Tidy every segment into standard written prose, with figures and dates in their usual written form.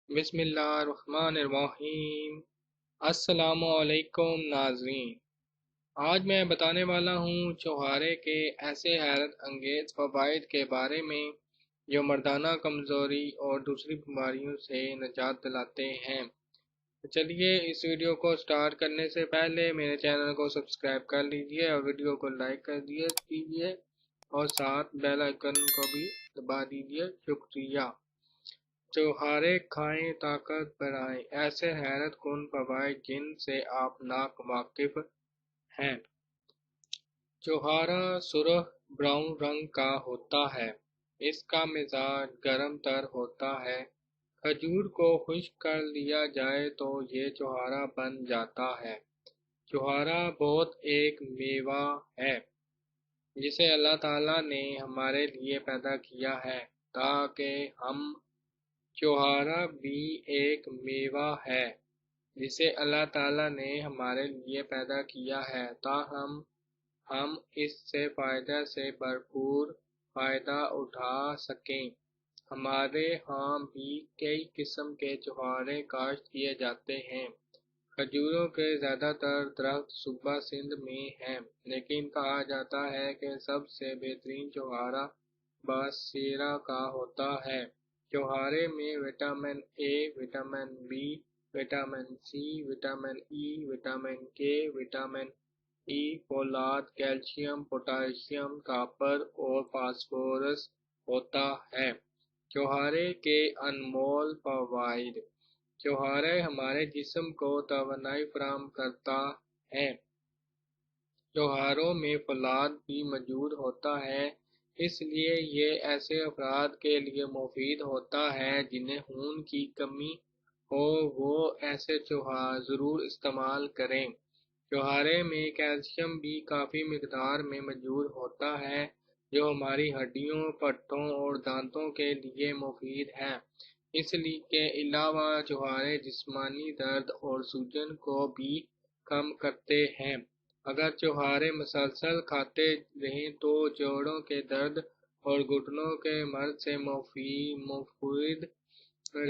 بسم اللہ الرحمن الرحیم۔ السلام علیکم ناظرین، آج میں بتانے والا ہوں چوہارے کے ایسے حیرت انگیز فوائد کے بارے میں جو مردانہ کمزوری اور دوسری بیماریوں سے نجات دلاتے ہیں۔ چلیے اس ویڈیو کو سٹارٹ کرنے سے پہلے میرے چینل کو سبسکرائب کر لیجئے اور ویڈیو کو لائک کر دیجئے اور ساتھ بیل آئیکن کو بھی دبا دیجئے۔ شکریہ۔ چوہارے کھائیں طاقت بڑھائیں، ایسے حیرت کن فوائد جن سے آپ ناواقف ہیں۔ چوہارا سرخ براؤن رنگ کا ہوتا ہے۔ اس کا مزاج گرم تر ہوتا ہے۔ کھجور کو خشک کر لیا جائے تو یہ چوہارا بن جاتا ہے۔ چوہارا بہت ایک میوہ ہے جسے اللہ تعالیٰ نے ہمارے لیے پیدا کیا ہے تاکہ ہم چوہارا بھی ایک میوہ ہے جسے اللہ تعالیٰ نے ہمارے لیے پیدا کیا ہے تاہم ہم اس سے بھرپور فائدہ اٹھا سکیں۔ ہمارے ہاں بھی کئی قسم کے چوہارے کاشت کیے جاتے ہیں۔ کھجوروں کے زیادہ تر درخت صوبہ سندھ میں ہیں، لیکن کہا جاتا ہے کہ سب سے بہترین چوہارا باسیرا کا ہوتا ہے۔ چوہارے میں vitamin A, vitamin B, vitamin C, vitamin E, vitamin K, vitamin E, فولاد، کیلشیم، پوٹاشیم، کاپر اور فاسفورس ہوتا ہے۔ چوہارے کے انمول فوائد۔ چوہارا ہمارے جسم کو توانائی فراہم کرتا ہے۔ چوہاروں میں فولاد بھی موجود ہوتا ہے، اس لیے یہ ایسے افراد کے لیے مفید ہوتا ہے جنہیں خون کی کمی ہو، وہ ایسے چوہارے ضرور استعمال کریں۔ چوہارے میں کیلشیم بھی کافی مقدار میں موجود ہوتا ہے جو ہماری ہڈیوں، پٹھوں اور دانتوں کے لیے مفید ہے۔ اس کے علاوہ چوہارے جسمانی درد اور سوجن کو بھی کم کرتے ہیں۔ اگر چوہارے مسلسل کھاتے رہیں تو جوڑوں کے درد اور گھٹنوں کے مرض سے محفوظ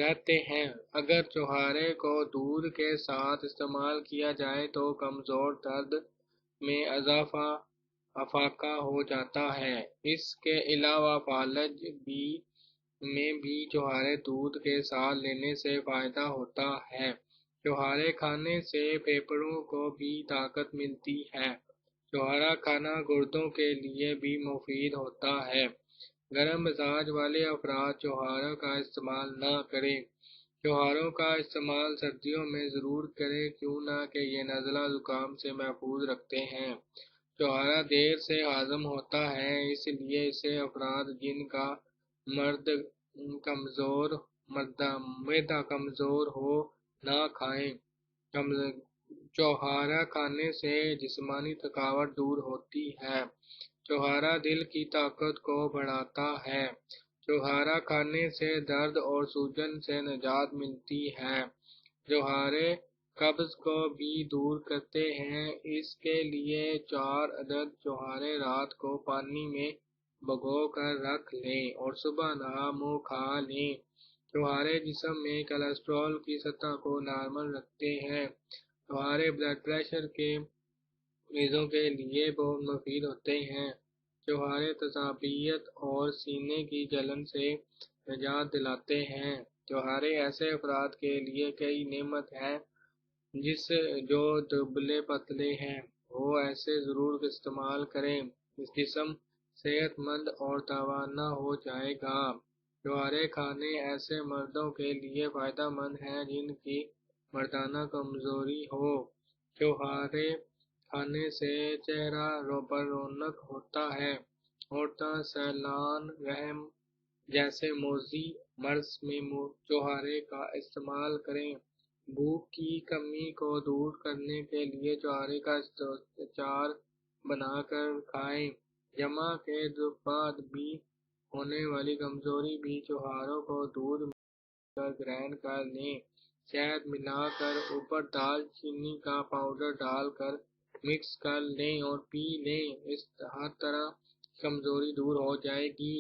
رہتے ہیں۔ اگر چوہارے کو دودھ کے ساتھ استعمال کیا جائے تو کمزور درد میں افاقہ ہو جاتا ہے۔ اس کے علاوہ فالج میں بھی چوہارے دودھ کے ساتھ لینے سے فائدہ ہوتا ہے۔ چوہارے کھانے سے پھیپھڑوں کو بھی طاقت ملتی ہے۔ چوہارا کھانا گردوں کے لیے بھی مفید ہوتا ہے۔ گرم مزاج والے افراد چوہارا کا استعمال نہ کریں۔ چوہاروں کا استعمال سردیوں میں ضرور کریں، کیوں نہ کہ یہ نزلہ زکام سے محفوظ رکھتے ہیں۔ چوہارا دیر سے ہضم ہوتا ہے، اس لیے اسے افراد جن کا معدہ کمزور ہو نہ کھائیں۔ چوہارا کھانے سے جسمانی تھکاوٹ دور ہوتی ہے۔ چوہارا دل کی طاقت کو بڑھاتا ہے۔ چوہارا کھانے سے درد اور سوجن سے نجات ملتی ہے۔ چوہارے قبض کو بھی دور کرتے ہیں، اس کے لیے 4 عدد چوہارے رات کو پانی میں بھگو کر رکھ لیں اور صبح نہا منہ کھا لیں۔ چوہارے جسم میں کولیسٹرول کی سطح کو نارمل رکھتے ہیں۔ چوہارے بلڈ پریشر کے مریضوں کے لیے بہت مفید ہوتے ہیں۔ چوہارے تیزابیت اور سینے کی جلن سے نجات دلاتے ہیں۔ چوہارے ایسے افراد کے لیے کئی نعمت ہے جو دبلے پتلے ہیں، وہ ایسے ضرور استعمال کریں۔ جسم صحت مند اور توانا ہو جائے گا۔ چوہارے کھانے ایسے مردوں کے لیے فائدہ مند ہے جن کی مردانہ کمزوری ہو۔ چوہارے کھانے سے چہرہ پر رونق ہوتا ہے۔ عورتیں سیلان رحم جیسے موذی مرض میں چوہارے کا استعمال کریں۔ بھوک کی کمی کو دور کرنے کے لیے چوہارے کا اچار بنا کر کھائیں۔ جمع کے بعد بھی ہونے والی کمزوری بھی چوہاروں کو دودھ میں کر گرائنڈ کر لیں۔ شہد ملا کر اوپر دال چینی کا پاؤڈر ڈال کر مکس کر لیں اور پی لیں، اس ہر طرح کمزوری دور ہو جائے گی۔